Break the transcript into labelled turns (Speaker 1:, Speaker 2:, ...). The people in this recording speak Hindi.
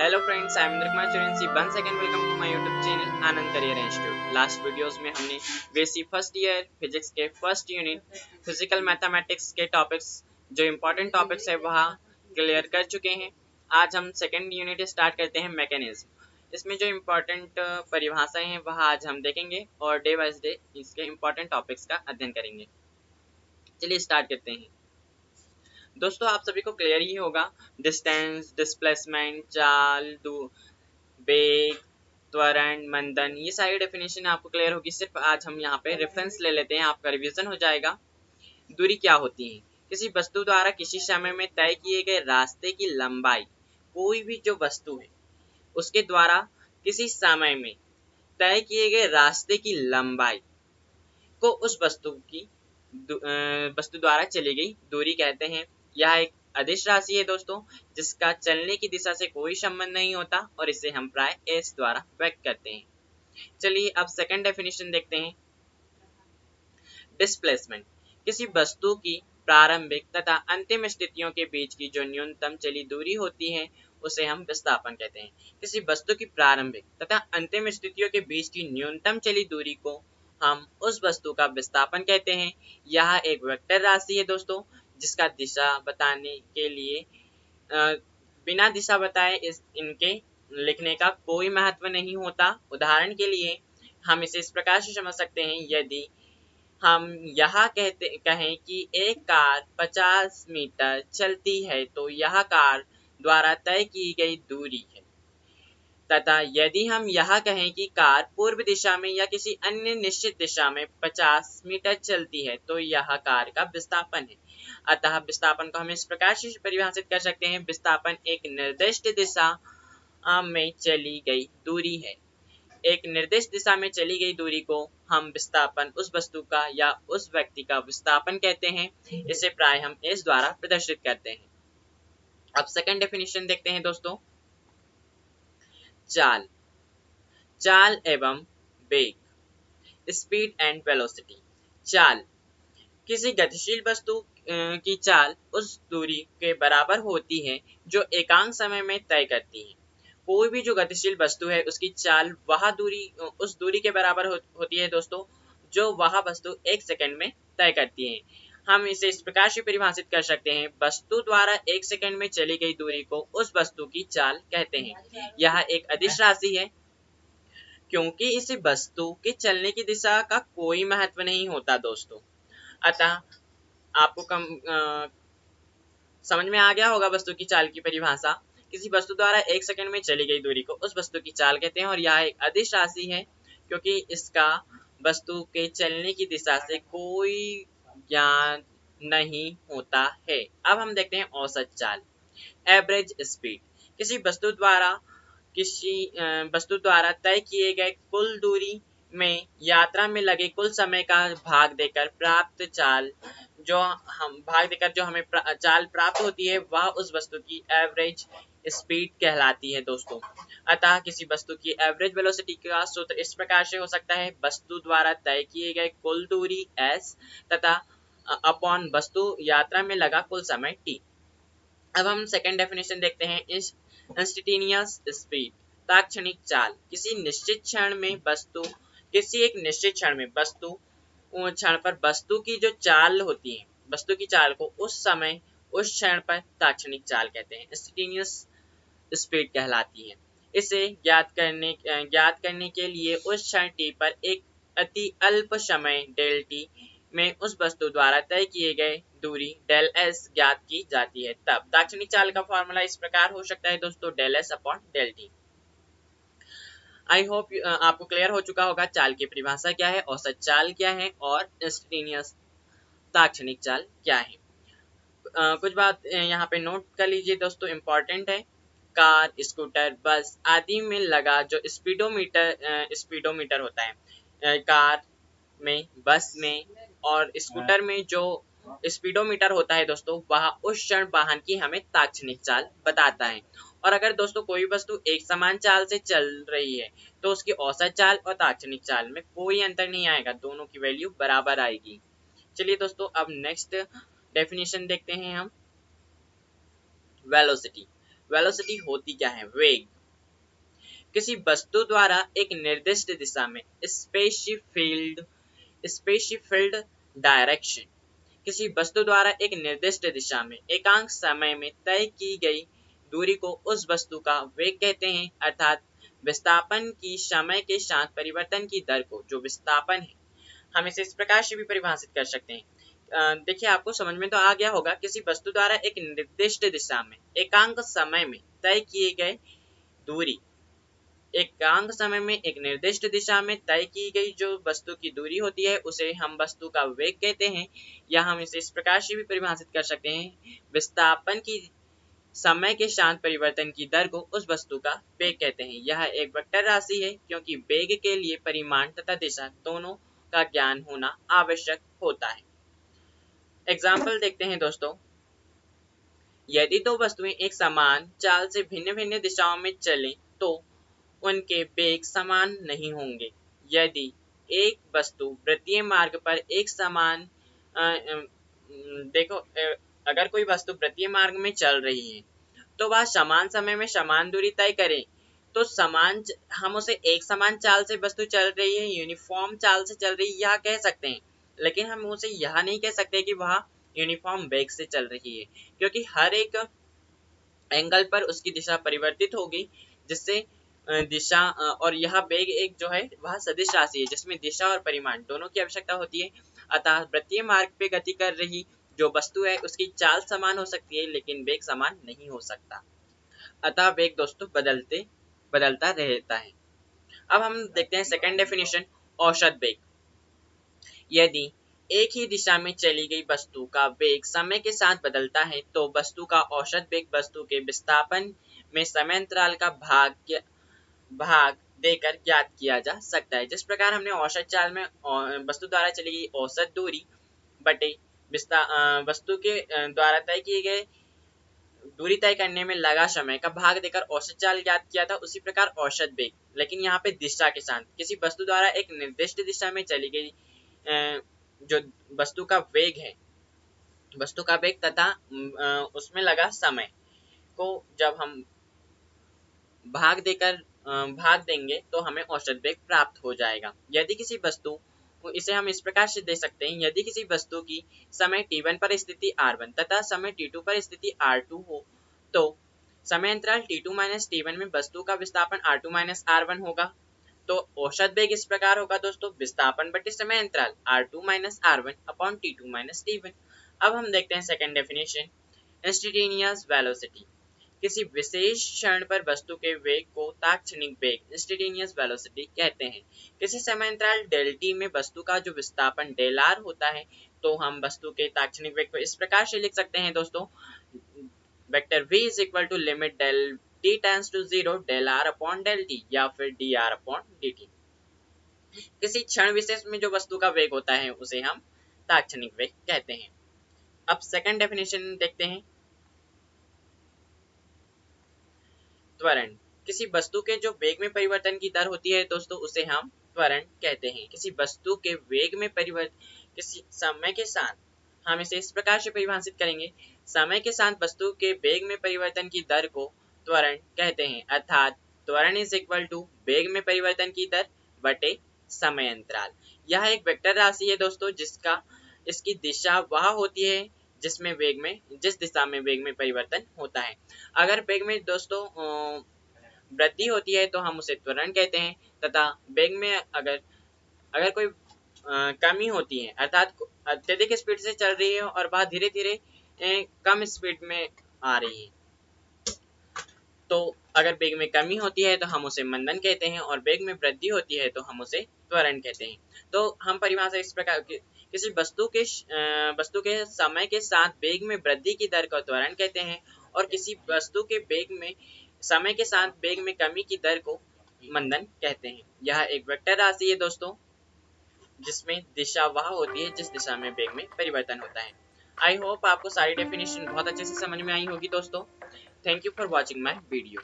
Speaker 1: Hello friends, I am Indra Kumar Chiransi. Once again welcome to my YouTube channel Anand Career Institute. Last videos में हमने BSc फर्स्ट ईयर फिजिक्स के फर्स्ट यूनिट फिजिकल मैथमेटिक्स के टॉपिक्स जो इम्पोर्टेंट टॉपिक्स है वह क्लियर कर चुके हैं। आज हम सेकेंड यूनिट स्टार्ट करते हैं मैकेनिज्म। इसमें जो इम्पोर्टेंट परिभाषाएं हैं वह आज हम देखेंगे और डे बाय डे इसके इम्पोर्टेंट टॉपिक्स का अध्ययन करेंगे। चलिए स्टार्ट करते हैं। दोस्तों आप सभी को क्लियर ही होगा, डिस्टेंस, डिस्प्लेसमेंट, चाल, वेग, त्वरण, मंदन, ये सारी डेफिनेशन आपको क्लियर होगी। सिर्फ आज हम यहाँ पे रेफरेंस ले लेते हैं, आपका रिवीजन हो जाएगा। दूरी क्या होती है? किसी वस्तु द्वारा किसी समय में तय किए गए रास्ते की लंबाई। कोई भी जो वस्तु है उसके द्वारा किसी समय में तय किए गए रास्ते की लंबाई को उस वस्तु द्वारा चली गई दूरी कहते हैं। यह एक अदिश राशि है दोस्तों, जिसका चलने की दिशा से कोई संबंध नहीं होता और इसे हम प्राय एस द्वारा व्यक्त करते हैं। चलिए अब सेकंड डेफिनेशन देखते हैं। डिस्प्लेसमेंट किसी वस्तु की प्रारंभिक तथा अंतिम स्थितियों के बीच की जो न्यूनतम चली दूरी होती है उसे हम विस्थापन कहते हैं। किसी वस्तु की प्रारंभिक तथा अंतिम स्थितियों के बीच की न्यूनतम चली दूरी को हम उस वस्तु का विस्थापन कहते हैं। यह एक वेक्टर राशि है दोस्तों, जिसका दिशा बताने के लिए बिना दिशा बताए इनके लिखने का कोई महत्व नहीं होता। उदाहरण के लिए हम इसे इस प्रकार से समझ सकते हैं, यदि हम यहाँ कहें कि एक कार 50 मीटर चलती है तो यह कार द्वारा तय की गई दूरी है, तथा यदि हम यहाँ कहें कि कार पूर्व दिशा में या किसी अन्य निश्चित दिशा में 50 मीटर चलती है तो यह कार का विस्थापन है। अतः विस्थापन को हम इस प्रकार से परिभाषित कर सकते हैं, विस्थापन एक निर्दिष्ट दिशा में चली गई दूरी है। एक निर्दिष्ट दिशा में चली गई दूरी को हम विस्थापन उस वस्तु का या उस व्यक्ति का विस्थापन कहते हैं। इसे प्राय हम एस द्वारा प्रदर्शित करते हैं। अब सेकंड डेफिनेशन देखते हैं दोस्तों। चाल, चाल एवं वेग, स्पीड एंड वेलोसिटी। चाल किसी गतिशील वस्तु की चाल उस दूरी के बराबर होती है जो एकांक समय में तय करती है। कोई भी जो गतिशील वस्तु है उसकी चाल वह दूरी उस दूरी के बराबर होती है दोस्तों, जो वह वस्तु एक सेकंड में तय करती है। हम इसे इस प्रकार से परिभाषित कर सकते हैं, वस्तु द्वारा एक सेकंड में चली गई दूरी को उस वस्तु की चाल कहते हैं। यह एक अदिश राशि है क्योंकि इस वस्तु के चलने की दिशा का कोई महत्व नहीं होता दोस्तों। अतः आपको समझ में आ गया होगा वस्तु की चाल की परिभाषा। किसी वस्तु द्वारा एक सेकंड में चली गई दूरी को उस वस्तु की चाल कहते हैं और यह एक अदिश राशि है क्योंकि इसका वस्तु के चलने की दिशा से कोई ज्ञान नहीं होता है। अब हम देखते हैं औसत चाल, एवरेज स्पीड। किसी वस्तु द्वारा तय किए गए कुल दूरी में यात्रा में लगे कुल समय का भाग देकर जो हमें चाल प्राप्त होती है वह उस वस्तु की एवरेज स्पीड कहलाती है दोस्तों। अतः किसी वस्तु की एवरेज वेलोसिटी का सूत्र इस प्रकार से हो सकता है, वस्तु द्वारा तय किए गए कुल दूरी s तथा अपॉन वस्तु यात्रा में लगा कुल समय t। अब हम सेकेंड डेफिनेशन देखते हैं। इंस्टेंटेनियस स्पीड, तात्क्षणिक चाल। किसी एक निश्चित क्षण पर वस्तु की जो चाल होती है, वस्तु की चाल को उस क्षण पर तात्क्षणिक चाल कहते हैं, इंस्टेंटेनियस स्पीड कहलाती है। इसे ज्ञात करने के लिए उस क्षण t पर एक अति अल्प समय डेल t में उस वस्तु द्वारा तय किए गए दूरी डेल s ज्ञात की जाती है। तब तात्क्षणिक चाल का फॉर्मूला इस प्रकार हो सकता है दोस्तों, del s upon del t। I hope आपको क्लियर हो चुका होगा चाल की परिभाषा क्या है, औसत चाल क्या है और इंस्टेंटेनियस तात्क्षणिक चाल क्या है। कुछ बात यहाँ पे नोट कर लीजिए दोस्तों, इम्पोर्टेंट है। कार, स्कूटर, बस आदि में लगा जो स्पीडोमीटर होता है, कार में, बस में और स्कूटर में जो स्पीडोमीटर होता है दोस्तों, वह उस क्षण वाहन की हमें तात्क्षणिक चाल बताता है। और अगर दोस्तों कोई वस्तु एक समान चाल से चल रही है तो उसकी औसत चाल और तात्क्षणिक चाल में कोई अंतर नहीं आएगा, दोनों की वैल्यू बराबर आएगी। चलिए दोस्तों अब नेक्स्ट डेफिनेशन देखते हैं हम। वेलोसिटी। वेलोसिटी होती क्या है? वेग। किसी वस्तु द्वारा एक निर्दिष्ट दिशा में स्पेसिफिल्ड डायरेक्शन, किसी वस्तु द्वारा एक निर्दिष्ट दिशा में एकांक समय में तय की गई दूरी को उस वस्तु का वेग कहते हैं, अर्थात विस्थापन की समय के साथ परिवर्तन की दर को जो विस्थापन है। हम इसे इस प्रकार से भी परिभाषित कर सकते हैं। देखिए, आपको समझ में तो आ गया होगा। किसी वस्तु द्वारा एक निर्दिष्ट दिशा में एकांक समय में तय किए गए दूरी, एकांक समय में एक निर्दिष्ट दिशा में तय की गई जो वस्तु की दूरी होती है उसे हम वस्तु का वेग कहते हैं, या हम इसे इस प्रकार से भी परिभाषित कर सकते हैं, विस्थापन की समय के साथ परिवर्तन की दर को उस वस्तु का वेग कहते हैं। यह एक वेक्टर राशि है क्योंकि वेग के लिए परिमाण तथा दिशा दोनों का ज्ञान होना आवश्यक होता है। एग्जाम्पल देखते हैं दोस्तों। यदि दो वस्तुएं एक समान चाल से भिन्न भिन्न दिशाओं में चलें तो उनके वेग समान नहीं होंगे। यदि एक वस्तु वृत्तीय मार्ग पर एक समान अगर कोई वस्तु वृत्तीय मार्ग में चल रही है तो वह समान समय में समान दूरी तय करे तो हम उसे एक समान चाल से वस्तु चल रही है, यूनिफॉर्म चाल से चल रही है यह कह सकते हैं, लेकिन हम उसे यह नहीं कह सकते कि वह यूनिफॉर्म वेग से चल रही है, क्योंकि हर एक एंगल पर उसकी दिशा परिवर्तित होगी, जिससे दिशा और यह वेग एक जो है वह सदिश राशि है जिसमें दिशा और परिमाण दोनों की आवश्यकता होती है। अतः वृत्तीय मार्ग पे गति कर रही जो वस्तु है उसकी चाल समान हो सकती है लेकिन वेग समान नहीं हो सकता। अतः वेग दोस्तों बदलता रहता है। अब हम देखते हैं सेकंड डेफिनेशन, औसत वेग। यदि एक ही दिशा में चली गई वस्तु का वेग समय के साथ बदलता है तो वस्तु का औसत वेग वस्तु के विस्थापन में समय अंतराल का भाग देकर ज्ञात किया जा सकता है। जिस प्रकार हमने औसत चाल में वस्तु द्वारा चली गई औसत दूरी बटे वस्तु के द्वारा तय किए गए दूरी तय करने में लगा समय का भाग देकर औसत चाल ज्ञात किया था, उसी प्रकार औसत वेग, लेकिन यहाँ पे दिशा के साथ किसी वस्तु द्वारा एक निर्दिष्ट दिशा में चली गई जो वस्तु का वेग तथा उसमें लगा समय को जब हम भाग देंगे तो हमें औसत वेग प्राप्त हो जाएगा। यदि किसी वस्तु, इसे हम इस प्रकार से दे सकते हैं, यदि किसी वस्तु की समय t1 पर स्थिति r1 तथा समय t2 पर स्थिति r2 हो तो समय अंतराल t2 - t1 में वस्तु का विस्थापन r2 - r1 होगा। तो औसत वेग इस प्रकार होगा दोस्तों, विस्थापन बटे समय अंतराल r2 - r1 upon t2 - t1। अब हम देखते हैं सेकंड डेफिनेशन, इंस्टेंटेनियस वेलोसिटी। किसी विशेष क्षण पर वस्तु के वेग को तात्क्षणिक वेग इंस्टेंटेनियस वेलोसिटी कहते हैं। किसी समय अंतराल डेल टी में वस्तु का जो विस्थापन डेल आर होता है तो हम वस्तु के तात्क्षणिक वेग को इस प्रकार से लिख सकते हैं दोस्तों, vector v is equal to limit del t tends to 0 del r upon del t या फिर dr अपॉन dt। किसी क्षण विशेष में जो वस्तु का वेग होता है उसे हम तात्क्षणिक वेग कहते हैं। अब सेकंड डेफिनेशन देखते हैं, त्वरण। किसी वस्तु के जो वेग में परिवर्तन की दर होती है दोस्तों उसे हम त्वरण कहते हैं। किसी वस्तु के वेग में परिवर्तन किसी समय के साथ, हम इसे इस प्रकार से परिभाषित करेंगे, समय के साथ वस्तु के वेग में परिवर्तन की दर को त्वरण कहते हैं, अर्थात त्वरण इज इक्वल टू वेग में परिवर्तन की दर बटे समय अंतराल। यह एक वेक्टर राशि है दोस्तों इसकी दिशा वह होती है जिस दिशा में वेग में परिवर्तन होता है। अगर वेग में दोस्तों वृद्धि होती है तो हम उसे त्वरण कहते हैं, तथा वेग में अगर कोई कमी होती है अर्थात अत्यधिक स्पीड से चल रही है और वह धीरे धीरे कम स्पीड में आ रही है तो अगर वेग में कमी होती है तो हम उसे मंदन कहते हैं और वेग में वृद्धि होती है तो हम उसे त्वरण कहते हैं। तो हम परिभाषा इस प्रकार किसी वस्तु के समय के साथ वेग में वृद्धि की दर को त्वरण कहते हैं और किसी वस्तु के वेग में समय के साथ वेग में कमी की दर को मंदन कहते हैं। यह एक वेक्टर राशि है दोस्तों जिसमें दिशा वह होती है जिस दिशा में वेग में परिवर्तन होता है। आई होप आपको सारी डेफिनेशन बहुत अच्छे से समझ में आई होगी दोस्तों। Thank you for watching my video.